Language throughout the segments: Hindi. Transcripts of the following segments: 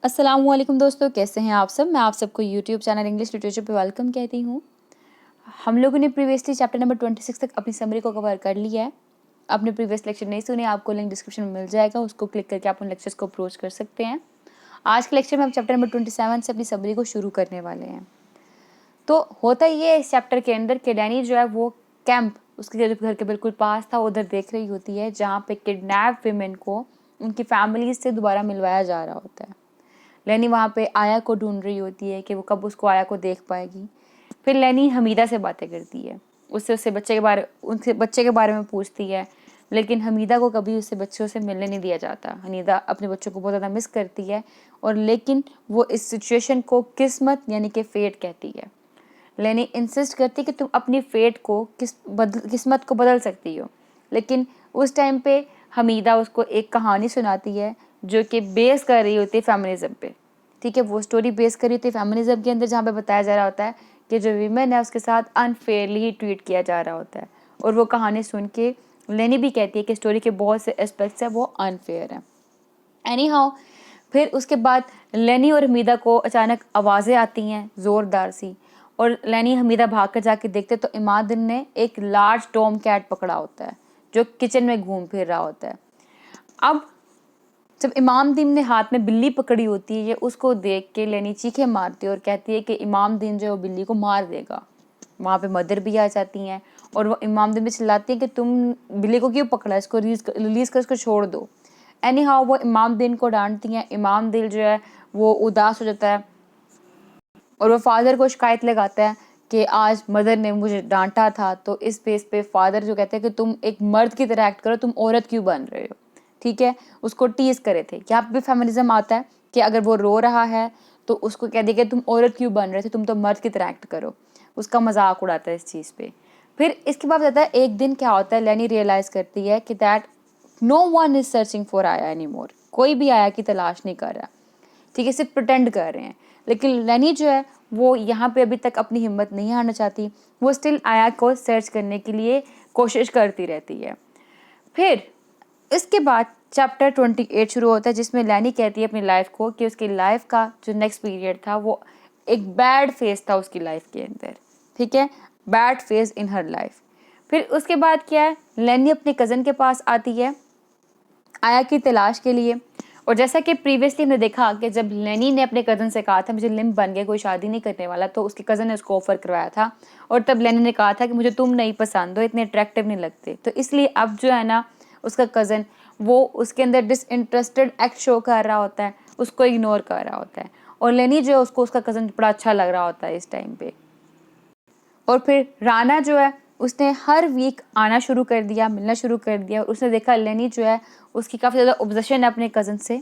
अस्सलामुअलैकुम दोस्तों, कैसे हैं आप सब। मैं आप सबको यूट्यूब चैनल इंग्लिश लिटरेचर पे वेलकम कहती हूँ। हम लोगों ने प्रीवियसली चैप्टर नंबर 26 तक अपनी समरी को कवर कर लिया है। आपने प्रीवियस लेक्चर नहीं सुने, आपको लिंक डिस्क्रिप्शन में मिल जाएगा, उसको क्लिक करके आप उन लेक्चर्स को अप्रोच कर सकते हैं। आज के लेक्चर में हम चैप्टर नंबर 27 से अपनी समरी को शुरू करने वाले हैं। तो होता ये है इस चैप्टर के अंदर कि डैनी जो है वो कैंप उसके घर के बिल्कुल पास था, उधर देख रही होती है जहाँ पे किडनैप विमेन को उनकी फैमिलीज से दोबारा मिलवाया जा रहा होता है। लेनी वहाँ पे आया को ढूंढ रही होती है कि वो कब उसको आया को देख पाएगी। फिर लेनी हमीदा से बातें करती है, उससे उनसे बच्चे के बारे में पूछती है, लेकिन हमीदा को कभी उससे बच्चों से मिलने नहीं दिया जाता। हमीदा अपने बच्चों को बहुत ज़्यादा मिस करती है और लेकिन वो इस सिचुएशन को किस्मत यानी कि फेट कहती है। लेनी इंसिस्ट करती है कि तुम अपनी फेट को किस्मत को बदल सकती हो, लेकिन उस टाइम पे हमीदा उसको एक कहानी सुनाती है जो कि बेस कर रही होती है फेमिनिज्म पे। ठीक है, वो स्टोरी बेस कर रही होती है फेमिनिज्म के अंदर, जहाँ पे बताया जा रहा होता है कि जो वीमेन है उसके साथ अनफेयरली ही ट्रीट किया जा रहा होता है। और वो कहानी सुन के लेनी भी कहती है कि स्टोरी के बहुत से एस्पेक्ट्स है वो अनफेयर है। एनी हाउ, फिर उसके बाद लेनी और हमीदा को अचानक आवाज़ें आती हैं ज़ोरदार सी, और लेनी हमीदा भाग कर जाके देखते तो इमादुद्दीन ने एक लार्ज टॉम कैट पकड़ा होता है जो किचन में घूम फिर रहा होता है। अब जब इमामदीन ने हाथ में बिल्ली पकड़ी होती है, उसको देख के लेनी चीखें मारती है और कहती है कि इमामदीन जो है वो बिल्ली को मार देगा। वहाँ पे मदर भी आ जाती हैं और वो इमामदीन में चिल्लाती है कि तुम बिल्ली को क्यों पकड़ा, इसको रिलीज कर इसको छोड़ दो। एनी हाउ वो इमामदीन को डांटती हैं। इमामदीन जो है वो उदास हो जाता है और वो फादर को शिकायत लगाता है कि आज मदर ने मुझे डांटा था। तो इस बेस पे फादर जो कहते हैं कि तुम एक मर्द की तरह एक्ट करो, तुम औरत क्यों बन रहे हो। ठीक है, उसको टीज करे थे। यहाँ पे भी फेमिनिज्म आता है कि अगर वो रो रहा है तो उसको कह दिया कि तुम औरत क्यों बन रहे थे, तुम तो मर्द की तरह एक्ट करो। उसका मजाक उड़ाता है इस चीज़ पे। फिर इसके बाद आता है एक दिन क्या होता है, लेनी रियलाइज करती है कि that no one is searching for आया एनी मोर। कोई भी आया की तलाश नहीं कर रहा। ठीक है, सिर्फ प्रिटेंड कर रहे हैं। लेकिन लेनी जो है वो यहाँ पे अभी तक अपनी हिम्मत नहीं हारना चाहती। वो स्टिल आया को सर्च करने के लिए कोशिश करती रहती है। फिर इसके बाद चैप्टर 28 शुरू होता है जिसमें लेनी कहती है अपनी लाइफ को कि उसकी लाइफ का जो नेक्स्ट पीरियड था वो एक बैड फेज था उसकी लाइफ के अंदर। ठीक है, bad phase in her life. फिर उसके बाद क्या है, लेनी अपने कज़न के पास आती है आया की तलाश के लिए। और जैसा कि प्रीवियसली हमने देखा कि जब लेनी ने अपने कज़न से कहा था मुझे लिम्ब बन गया, कोई शादी नहीं करने वाला, तो उसके कज़न ने उसको ऑफर करवाया था। और तब लेनी ने कहा था कि मुझे तुम नहीं पसंद हो, इतने अट्रैक्टिव नहीं लगते। तो इसलिए अब जो है ना उसका कज़न वो उसके अंदर डिसइंटरेस्टेड एक्ट शो कर रहा होता है, उसको इग्नोर कर रहा होता है। और लेनी जो है उसको उसका कज़न बड़ा अच्छा लग रहा होता है इस टाइम पे। और फिर राना जो है उसने हर वीक आना शुरू कर दिया, मिलना शुरू कर दिया। और उसने देखा लेनी जो है उसकी काफ़ी ज़्यादा ऑब्सेशन है अपने कज़न से।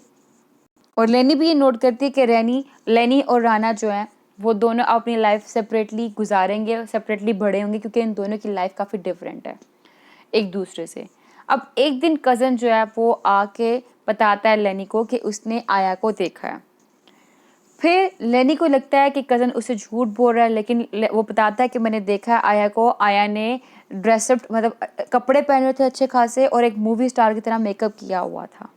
और लेनी भी ये नोट करती है कि लेनी और राना जो है वो दोनों अपनी लाइफ सेपरेटली गुजारेंगे, सेपरेटली बड़े होंगे, क्योंकि इन दोनों की लाइफ काफ़ी डिफरेंट है एक दूसरे से। अब एक दिन कज़न जो है वो आके बताता है लेनी को कि उसने आया को देखा है। फिर लेनी को लगता है कि कज़न उसे झूठ बोल रहा है, लेकिन वो बताता है कि मैंने देखा है आया को। आया ने ड्रेसअप मतलब कपड़े पहने हुए थे अच्छे खासे और एक मूवी स्टार की तरह मेकअप किया हुआ था।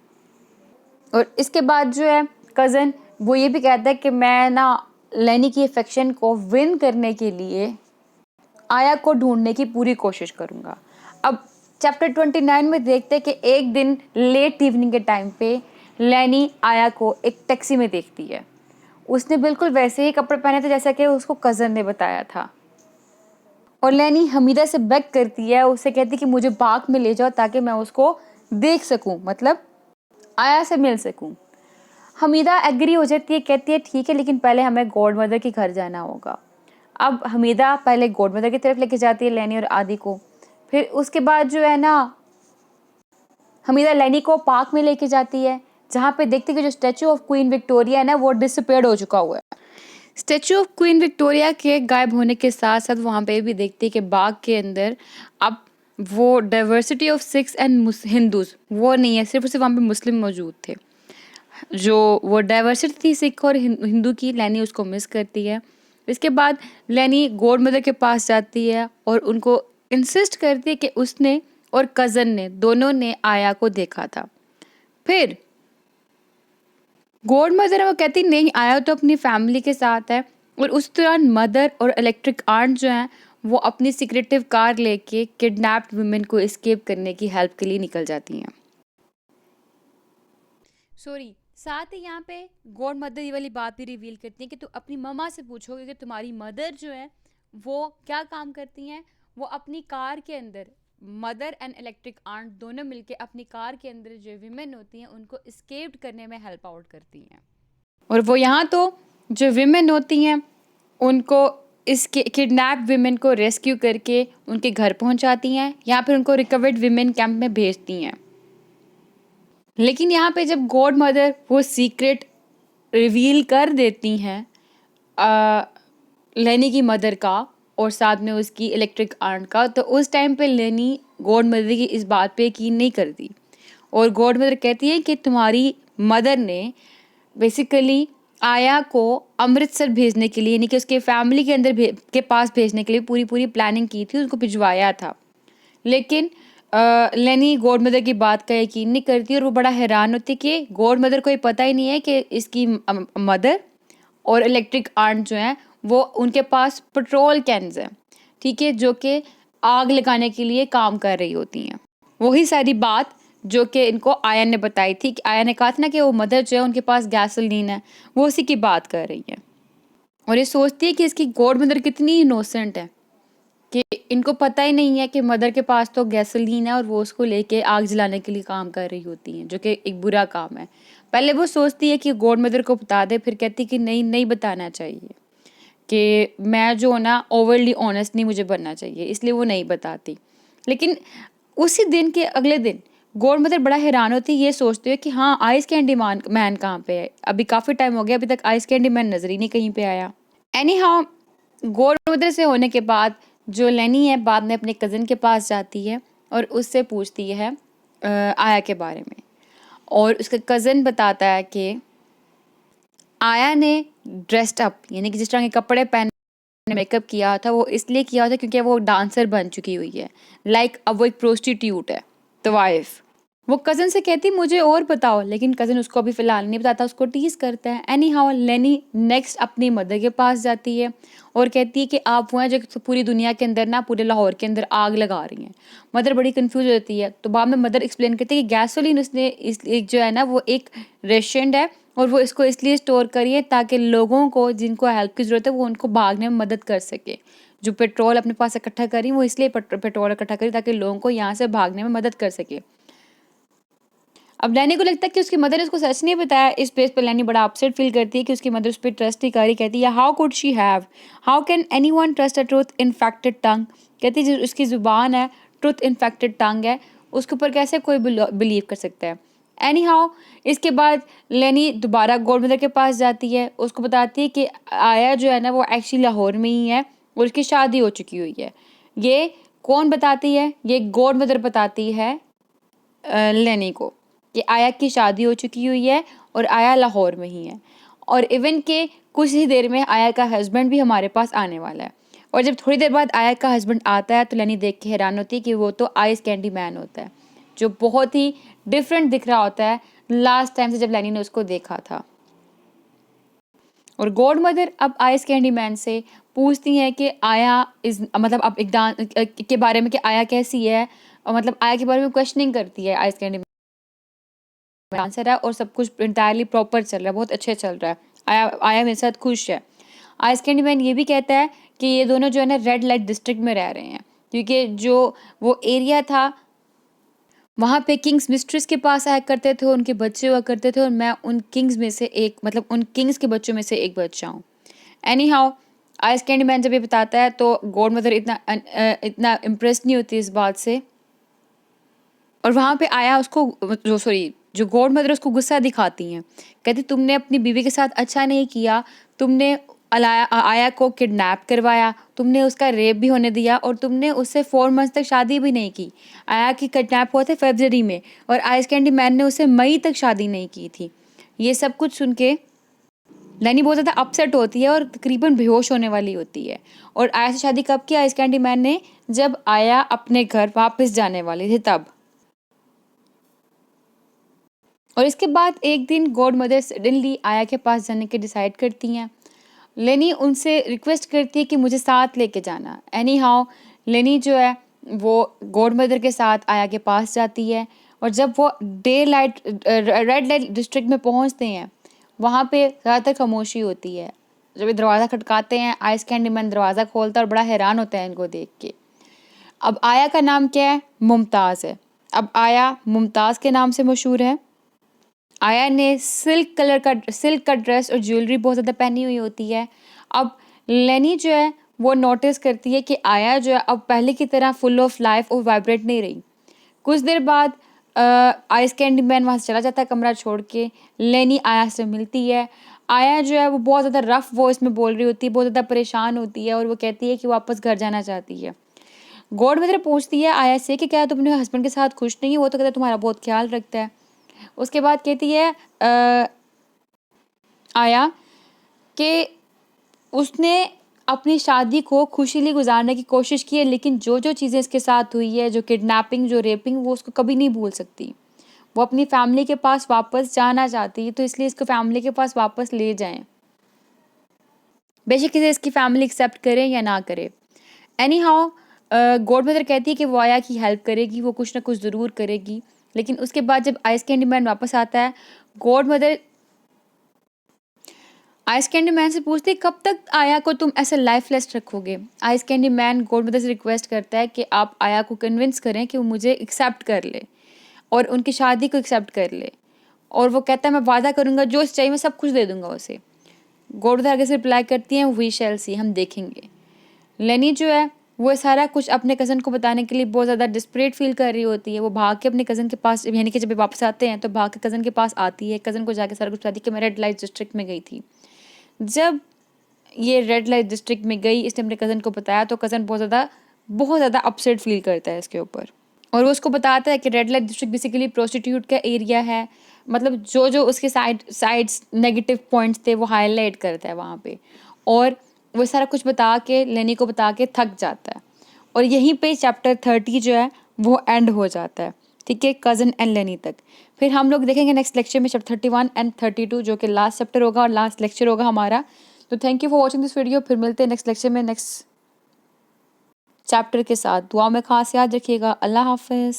और इसके बाद जो है कज़न वो ये भी कहता है कि मैं ना लेनी की अफेक्शन को विन करने के लिए आया को ढूंढने की पूरी कोशिश करूँगा। अब चैप्टर 29 में देखते हैं कि एक दिन लेट इवनिंग के टाइम पे लेनी आया को एक टैक्सी में देखती है। उसने बिल्कुल वैसे ही कपड़े पहने थे जैसा कि उसको कज़न ने बताया था। और लेनी हमीदा से बेग करती है, उससे कहती है कि मुझे पार्क में ले जाओ ताकि मैं उसको देख सकूं, मतलब आया से मिल सकूं। हमीदा एग्री हो जाती है, कहती है ठीक है, लेकिन पहले हमें गॉड मदर के घर जाना होगा। अब हमीदा पहले गॉड मदर की तरफ लेके जाती है लेनी और आदि को। फिर उसके बाद जो है ना हमीदा लेनी को पार्क में लेके जाती है, जहाँ पे देखती है कि जो स्टैचू ऑफ क्वीन विक्टोरिया है ना वो डिसअपीयर्ड हो चुका हुआ है। स्टैचू ऑफ क्वीन विक्टोरिया के गायब होने के साथ साथ वहाँ पे भी देखती है कि बाग के अंदर अब वो diversity of Sikhs and Hindus वो नहीं है, सिर्फ वहाँ पे मुस्लिम मौजूद थे। जो वो डाइवर्सिटी थी सिख और हिंदू की, लेनी उसको मिस करती है। इसके बाद लेनी गॉड मदर के पास जाती है और उनको इंसिस्ट करती है कि उसने और कज़न ने दोनों ने आया को देखा था। फिर गॉड मदर है वो कहती नहीं, आया तो अपनी फैमिली के साथ है। और उस दौरान मदर और इलेक्ट्रिक आंट जो हैं वो अपनी सिक्रेटिव कार लेके किडनैप्ड वुमेन को एस्केप करने की हेल्प के लिए निकल जाती हैं। सॉरी, साथ ही यहाँ पे गॉड मदर ये वाली बात भी रिवील करती है कि तुम अपनी मम्मा से पूछोगे कि तुम्हारी मदर जो है वो क्या काम करती हैं। वो अपनी कार के अंदर, मदर एंड इलेक्ट्रिक आंट दोनों मिलके अपनी कार के अंदर जो विमेन होती हैं उनको एस्केप्ड करने में हेल्प आउट करती हैं। और वो यहाँ तो जो विमेन होती हैं उनको इसके किडनैप विमेन को रेस्क्यू करके उनके घर पहुंचाती हैं, या फिर उनको रिकवर्ड विमेन कैंप में भेजती हैं। लेकिन यहाँ पे जब गॉड मदर वो सीक्रेट रिवील कर देती हैं लेनी की मदर का और साथ में उसकी इलेक्ट्रिक आंट का, तो उस टाइम पे लेनी गॉड मदर की इस बात पे यकीन नहीं करती। और गॉड मदर कहती है कि तुम्हारी मदर ने बेसिकली आया को अमृतसर भेजने के लिए, यानी कि उसके फैमिली के अंदर के पास भेजने के लिए पूरी पूरी प्लानिंग की थी, उसको भिजवाया था। लेकिन लेनी गॉड मदर की बात का यकीन नहीं करती और वो बड़ा हैरान होती है कि गॉड मदर को ये पता ही नहीं है कि इसकी मदर और इलेक्ट्रिक आंट जो हैं वो उनके पास पेट्रोल कैन्स हैं, ठीक है, जो कि आग लगाने के लिए काम कर रही होती हैं। वही सारी बात जो कि इनको आया ने बताई थी, कि आया ने कहा था ना कि वो मदर जो है उनके पास गैसोलीन है, वो उसी की बात कर रही है। और ये सोचती है कि इसकी गॉड मदर कितनी इनोसेंट है कि इनको पता ही नहीं है कि मदर के पास तो गैसोलीन है और वो उसको लेके आग जलाने के लिए काम कर रही होती हैं, जो कि एक बुरा काम है। पहले वो सोचती है कि गॉड मदर को बता दे, फिर कहती कि नहीं नहीं बताना चाहिए, कि मैं जो ना ओवरली ऑनेस्ट नहीं मुझे बनना चाहिए, इसलिए वो नहीं बताती। लेकिन उसी दिन के अगले दिन गॉड मदर बड़ा हैरान होती है, ये सोचते हुए कि हाँ आइस कैंडी मैन कहाँ पे है, अभी काफ़ी टाइम हो गया अभी तक आइस कैंडी मैन नजर ही नहीं कहीं पे आया। एनी हाउ गॉड मदर से होने के बाद जो लेनी है बाद में अपने कज़न के पास जाती है और उससे पूछती है आया के बारे में। और उसका कज़न बताता है कि आया ने ड्रेस्ड अप, यानी कि जिस तरह के कपड़े पहने मेकअप किया था वो इसलिए किया था क्योंकि वो डांसर बन चुकी हुई है, लाइक अब वो एक प्रोस्टिट्यूट है, तो वाइफ। वो कज़न से कहती मुझे और बताओ, लेकिन कज़न उसको अभी फ़िलहाल नहीं बताता, उसको टीज करता है। एनी हाउ लेनी नेक्स्ट अपनी मदर के पास जाती है और कहती है कि आप वो हैं जो पूरी दुनिया के अंदर ना, पूरे लाहौर के अंदर आग लगा रही हैं। मदर बड़ी कंफ्यूज होती है, तो बाद में मदर एक्सप्लेन करती है कि गैसोलीन उसने इस एक जो है ना वो एक रेशेंट है और वो इसको इसलिए स्टोर करी है ताकि लोगों को जिनको हेल्प की ज़रूरत है वो उनको भागने में मदद कर सके। जो पेट्रोल अपने पास इकट्ठा करी वो इसलिए पेट्रोल इकट्ठा करी ताकि लोगों को यहाँ से भागने में मदद कर सके। अब लैनी को लगता है कि उसकी मदर ने उसको सच नहीं बताया। इस बेस पर लैनी बड़ा अपसेट फील करती है कि उसकी मदर उस पर ट्रस्ट नहीं कर रही। कहती है how could she have, how can anyone trust a truth infected tongue. कहती है जो उसकी ज़ुबान है, ट्रूथ इन्फेक्टेड टंग है, उसके ऊपर कैसे कोई बिलीव कर सकता है। एनी हाउ इसके बाद लैनी दोबारा गॉड मदर के पास जाती है, उसको बताती है कि आया जो है ना वो एक्चुअली लाहौर में ही है और उसकी शादी हो चुकी हुई है। ये कौन बताती है? ये गॉड मदर बताती है लेनी को कि आया की शादी हो चुकी हुई है और आया लाहौर में ही है, और इवन के कुछ ही देर में आया का हस्बैंड भी हमारे पास आने वाला है। और जब थोड़ी देर बाद आया का हस्बैंड आता है तो लेनी देख के हैरान होती है कि वो तो आइस कैंडी मैन होता है, जो बहुत ही डिफरेंट दिख रहा होता है लास्ट टाइम से जब लेनी ने उसको देखा था। और गॉड मदर अब आइस कैंडी मैन से पूछती हैं कि आया इस मतलब अब एक डांस के बारे में कि आया कैसी है, और मतलब आया के बारे में क्वेश्चनिंग करती है। आइस कैंडी आंसर है और सब कुछ इंटायरली प्रॉपर चल रहा है, बहुत अच्छे चल रहा है, आया आया मेरे साथ खुश है। आइस कैंडी मैन ये भी कहता है कि ये दोनों जो है ना रेड लाइट डिस्ट्रिक्ट में रह रहे हैं, क्योंकि जो वो एरिया था वहाँ पे किंग्स मिस्ट्रेस के पास आया करते थे, उनके बच्चे हुआ करते थे, और मैं उन किंग्स में से एक, मतलब उन किंग्स के बच्चों में से एक बच्चा हूँ। Any how ice candy man जब ये बताता है तो गॉड मदर इतना इम्प्रेस नहीं होती इस बात से, और वहाँ पे आया उसको जो गॉड मदर उसको गुस्सा दिखाती हैं। कहती तुमने अपनी बीवी के साथ अच्छा नहीं किया, तुमने आया को किडनैप करवाया, तुमने उसका रेप भी होने दिया और तुमने उससे 4 मंथ्स तक शादी भी नहीं की। आया की किडनैप हुआ था फरवरी में और आइस कैंडी मैन ने उससे मई तक शादी नहीं की थी। ये सब कुछ सुन के लैनी बहुत ज़्यादा अपसेट होती है और तकरीबन बेहोश होने वाली होती है। और आया से शादी कब की आइस कैंडी मैन ने? जब आया अपने घर वापस जाने वाले थे तब। और इसके बाद एक दिन गॉड मदर सडनली आया के पास जाने के डिसाइड करती हैं। लेनी उनसे रिक्वेस्ट करती है कि मुझे साथ लेके जाना। एनी हाउ लेनी जो है वो गॉड मदर के साथ आया के पास जाती है, और जब वो day light red light district में पहुंचते हैं वहाँ पे ज़्यादातर खामोशी होती है। जब ये दरवाज़ा खटकाते हैं आइस कैंडी मैन दरवाज़ा खोलता है और बड़ा हैरान होता है इनको देख के। अब आया का नाम क्या है? मुमताज़ है। अब आया मुमताज़ के नाम से मशहूर है। आया ने सिल्क का ड्रेस और ज्वेलरी बहुत ज़्यादा पहनी हुई होती है। अब लेनी जो है वो नोटिस करती है कि आया जो है अब पहले की तरह फुल ऑफ लाइफ और वाइब्रेट नहीं रही। कुछ देर बाद आइस कैंडी मैन वहाँ से चला जाता है कमरा छोड़ के। लेनी आया से मिलती है। आया जो है वो बहुत ज़्यादा रफ वॉइस में बोल रही होती है, बहुत ज़्यादा परेशान होती है और वो कहती है कि वापस घर जाना चाहती है। गॉड मदर पूछती है आया से कि क्या तुम अपने हस्बैंड के साथ खुश नहीं हो? तो कहता है तुम्हारा बहुत ख्याल रखता है। उसके बाद कहती है आया कि उसने अपनी शादी को खुशीली गुजारने की कोशिश की है, लेकिन जो जो चीज़ें इसके साथ हुई है, जो किडनैपिंग, जो रेपिंग, वो उसको कभी नहीं भूल सकती। वो अपनी फैमिली के पास वापस जाना चाहती है, तो इसलिए इसको फैमिली के पास वापस ले जाएं, बेशक इसे इसकी फैमिली एक्सेप्ट करे या ना करे। एनी हाउ गॉड मदर कहती है कि वो आया की हेल्प करेगी, वो कुछ ना कुछ ज़रूर करेगी। लेकिन उसके बाद जब आइस कैंडी मैन वापस आता है, God mother ice candy man से पूछती है कब तक आया को तुम ऐसे लाइफलेस रखोगे। Ice candy man God mother से रिक्वेस्ट करता है कि आप आया को कन्विंस करें कि वो मुझे एक्सेप्ट कर ले और उनकी शादी को एक्सेप्ट कर ले। और वो कहता है मैं वादा करूंगा जो चाहिए मैं सब कुछ दे दूंगा उसे। गॉड मदर आगे से रिप्लाई करती हैं वी शैल सी, हम देखेंगे। लेनी जो है वो सारा कुछ अपने कज़न को बताने के लिए बहुत ज़्यादा डिस्परेट फील कर रही होती है। वो भाग के अपने कज़न के पास, यानी कि जब वापस आते हैं तो भाग के कज़न के पास आती है। कज़न को जाके सारा कुछ बताती है कि मैं रेड लाइट डिस्ट्रिक्ट में गई थी। जब ये रेड लाइट डिस्ट्रिक्ट में गई, इसने अपने कज़न को बताया तो कज़न बहुत ज़्यादा अपसेट फील करता है इसके ऊपर। और वो उसको बताता है कि red light district basically prostitute का एरिया है। मतलब जो जो उसके साइड्स नेगेटिव पॉइंट्स थे वो हाईलाइट करता है वहाँ पे। और वो सारा कुछ बता के लेनी को बता के थक जाता है। और यहीं पे चैप्टर 30 जो है वो एंड हो जाता है। ठीक है, कज़न एंड लेनी तक। फिर हम लोग देखेंगे नेक्स्ट लेक्चर में चैप्टर 31 एंड 32 जो कि लास्ट चैप्टर होगा और लास्ट लेक्चर होगा हमारा। तो thank you for watching this video. फिर मिलते हैं नेक्स्ट लेक्चर में नेक्स्ट चैप्टर के साथ। दुआ में खास याद रखिएगा। अल्लाह हाफिज़।